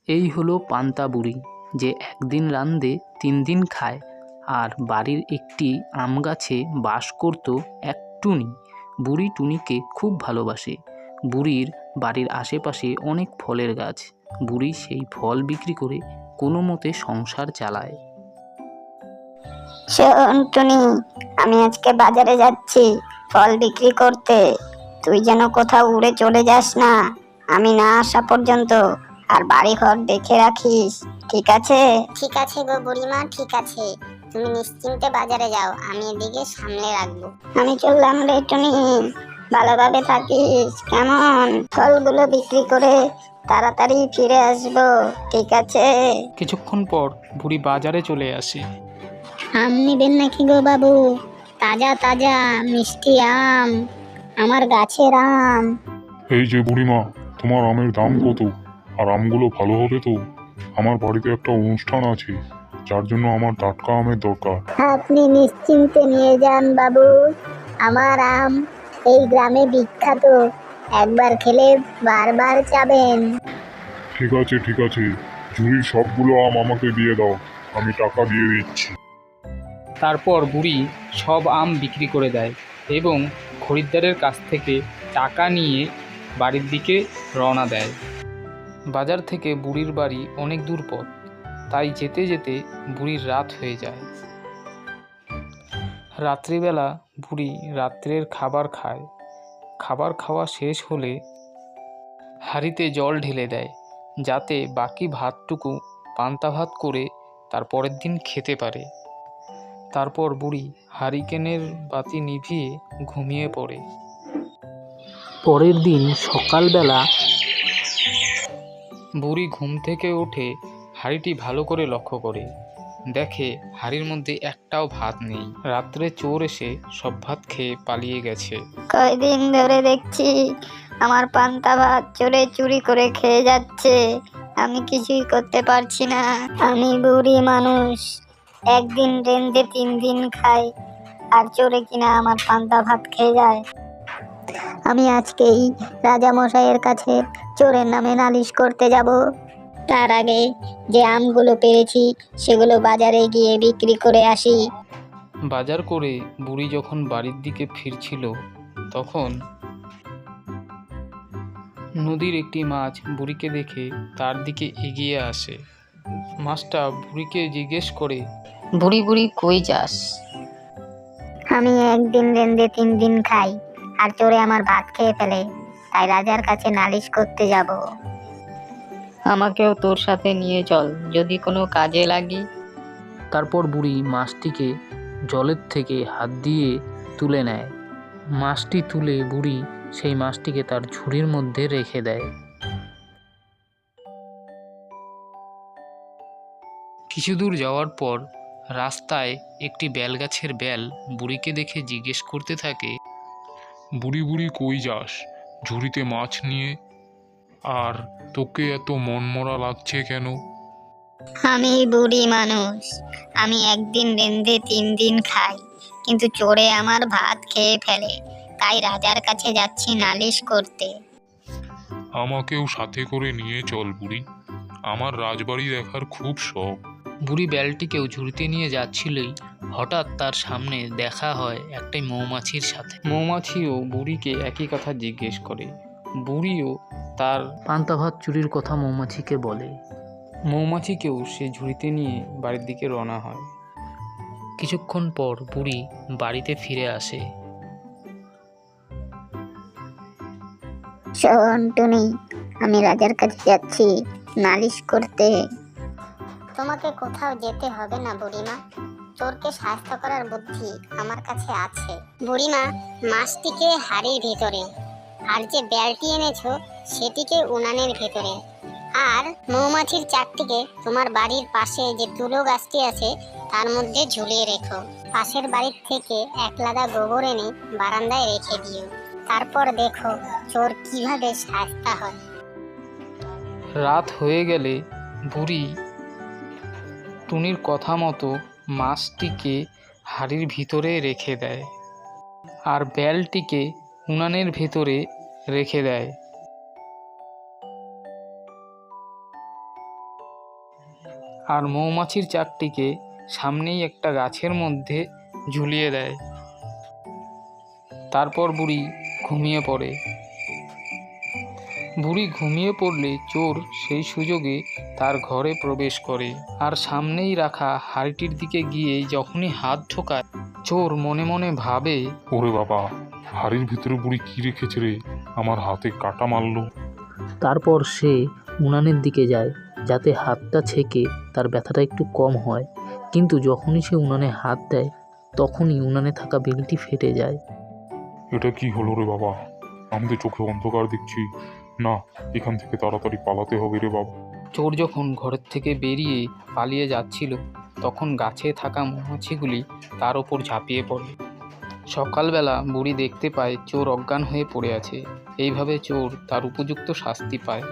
এই হলো পান্তা বুড়ি, যে একদিন রাঁধে 3 দিন খায়। আর বাড়ির একটি আম গাছে বাস করত এক টুনি। বুড়ি টুনিকে খুব ভালোবাসে। বুড়ির বাড়ির আশেপাশে অনেক ফলের গাছ। বুড়ি সেই ফল বিক্রি করে কোনো মতে সংসার চালায়। শোন টুনি, আমি আজকে বাজারে যাচ্ছি ফল বিক্রি করতে। তুই যেন কোথাও উড়ে চলে যাস না, আমি না আসা পর্যন্ত। আর বাড়ি ঘর দেখে রাখিস, ঠিক আছে? ঠিক আছে গো বুড়িমা, ঠিক আছে। তুমি নিশ্চিন্তে বাজারে যাও, আমি এদিকে সামলে রাখবো। আমি চললাম রে টুনি, ভালোভাবে থাকিস কেমন? ফলগুলো বিক্রি করে তাড়াতাড়ি ফিরে আসবো, ঠিক আছে? কিছুক্ষণ পর বুড়ি বাজারে চলে আসে। আম নিবেন নাকি গো বাবু? তাজা তাজা মিষ্টি আম, আমার গাছের আম। এই যে বুড়িমা, তোমার আমের দাম কত? আর আমগুলো ভালো হবে তো? আমার বাড়িতে একটা অনুষ্ঠান আছে, যার জন্য আমার টাটকা আমের দরকার। আপনি নিশ্চিন্তে নিয়ে যান বাবু, আমার আম এই গ্রামে বিখ্যাত, একবার খেলে বারবার চাবেন। ঠিক আছে ঠিক আছে, ঝুড়ির সবগুলো আম আমাকে দিয়ে দাও, আমি টাকা দিয়ে দিচ্ছি। তারপর বুড়ি সব আম বিক্রি করে দেয় এবং খরিদ্দারের কাছ থেকে টাকা নিয়ে বাড়ির দিকে রওনা দেয়। বাজার থেকে বুড়ির বাড়ি অনেক দূর পথ, তাই যেতে যেতে বুড়ির রাত হয়ে যায়। রাত্রিবেলা বুড়ি রাত্রের খাবার খায়। খাবার খাওয়া শেষ হলে হাঁড়িতে জল ঢেলে দেয়, যাতে বাকি ভাতটুকু পান্তা ভাত করে তার পরের দিন খেতে পারে। তারপর বুড়ি হারিকেনের বাতি নিভিয়ে ঘুমিয়ে পড়ে। পরের দিন সকালবেলা বুড়ি ঘুম থেকে উঠে হাঁড়িটি ভালো করে লক্ষ্য করে দেখে হাঁড়ির মধ্যে একটাও ভাত নেই। রাত্রে চোর এসে সব ভাত খেয়ে পালিয়ে গেছে। কয়দিন ধরে দেখছি আমার পান্তা ভাত চোরে চুরি করে খেয়ে যাচ্ছে, আমি কিছুই করতে পারছি না। আমি বুড়ি মানুষ, একদিন রেঁধে 3 দিন খাই, আর চোরে কিনা আমার পান্তা ভাত খেয়ে যায়। আমি আজকেই রাজা মশাইয়ের কাছে চোরের নামে নালিশ করতে যাব। তার আগে যে আমগুলো পেরেছি সেগুলো বাজারে গিয়ে বিক্রি করে আসি। বাজার করে বুড়ি যখন বাড়ির দিকে ফিরছিল, তখন নদীর একটি মাছ বুড়িকে দেখে তার দিকে এগিয়ে আসে। মাছটা বুড়িকে জিজ্ঞেস করে, বুড়ি বুড়ি কই যাস? আমি একদিন রেঁধে 3 দিন খাই, আর চোরে আমার ভাত খেয়ে ফেলে, তাই রাজার কাছে নালিশ করতে যাব। আমাকেও তোর সাথে নিয়ে চল, যদি কোনো কাজে লাগি। তারপর বুড়ি মাছটিকে জলের থেকে হাত দিয়ে তুলে নেয়। মাছটি তুলে বুড়ি সেই মাছটিকে তার ঝুড়ির মধ্যে রেখে দেয়। কিছু দূর যাওয়ার পর রাস্তায় একটি বেলগাছের বেল বুড়িকে দেখে জিজ্ঞেস করতে থাকে, বুড়ি বুড়ি কই যাস ঝুড়িতে মাছ নিয়ে? আর তোকে এত মনমরা লাগছে কেন? আমি বুড়ি মানুষ, আমি একদিন রেঁধে 3 দিন খাই, কিন্তু চোরে আমার ভাত খেয়ে ফেলে, তাই রাজার কাছে যাচ্ছি নালিশ করতে। আমাকেও সাথে করে নিয়ে চল বুড়ি, আমার রাজবাড়ি দেখার খুব শখ। বুড়ি বেলটিকেও ঝুড়িতে নিয়ে যাচ্ছিলই হঠাৎ তার সামনে দেখা হয় একটি মৌমাছির সাথে। মৌমাছিও বুড়িকে একই কথা জিজ্ঞেস করে। বুড়িও তার পান্তা ভাত চুরির কথা মৌমাছিকে বলে। মৌমাছিকেও সে ঝুড়িতে নিয়ে বাড়ির দিকে রওনা হয়। কিছুক্ষণ পর বুড়ি বাড়িতে ফিরে আসে। শোন টুনি, আমি রাজার কাছে যাচ্ছি নালিশ করতে। তোমাকে কোথাও যেতে হবে না বুড়িমা, চোরকে শায়েস্তা করার বুদ্ধি আমার কাছে আছে। বুড়িমা, মাছটিকে হাড়ির ভিতরে, আর যে বেলটি এনেছো সেটিকে উনানের ভেতরে, আর মৌমাছির চাকটিকে তোমার বাড়ির পাশে যে তুলো গাছটি আছে তার মধ্যে ঝুলিয়ে রেখো। পাশের বাড়ির থেকে 1 লাদা গোবর এনে বারান্দায় রেখে দিও। তারপর দেখো চোর কিভাবে শায়েস্তা হয়। রাত হয়ে গেলে বুড়ি টুনির কথা মতো মাছটিকে হাড়ির ভিতরে রেখে দেয় আর বেলটিকে উনানের ভেতরে রেখে দেয়। আর মৌমাছির চাকটিকে সামনেই একটা গাছের মধ্যে ঝুলিয়ে দেয়। তারপর বুড়ি ঘুমিয়ে পড়ে। বুড়ি ঘুমিয়ে পড়লে চোর সেই সুযোগে তার ঘরে প্রবেশ করে আর সামনেই রাখা হাঁড়িটির দিকে গিয়ে যখনই হাত ঢোকায়, চোর মনে মনে ভাবে, ওরে বাবা, হাড়ির ভিতরে বুড়ি কি রেখেছে রে, আমার হাতে কাটা মারলো। তারপর সে উনানের দিকে যায় যাতে হাতটা ছেঁকে তার ব্যথাটা একটু কম হয়, কিন্তু যখনই সে উনানে হাত দেয় তখনই উনানে থাকা বেলটি ফেটে যায়। এটা কি হলো রে বাবা, আমি তো চোখে অন্ধকার দেখছি, না এখান থেকে তাড়াতাড়ি পালাতে হবে রে বাবা। চোর যখন ঘরের থেকে বেরিয়ে পালিয়ে যাচ্ছিল তখন গাছে থাকা মৌমাছিগুলি তার ওপর ঝাঁপিয়ে পড়ে। সকালবেলা বুড়ি দেখতে পায় চোর অজ্ঞান হয়ে পড়ে আছে। এইভাবে চোর তার উপযুক্ত শাস্তি পায়।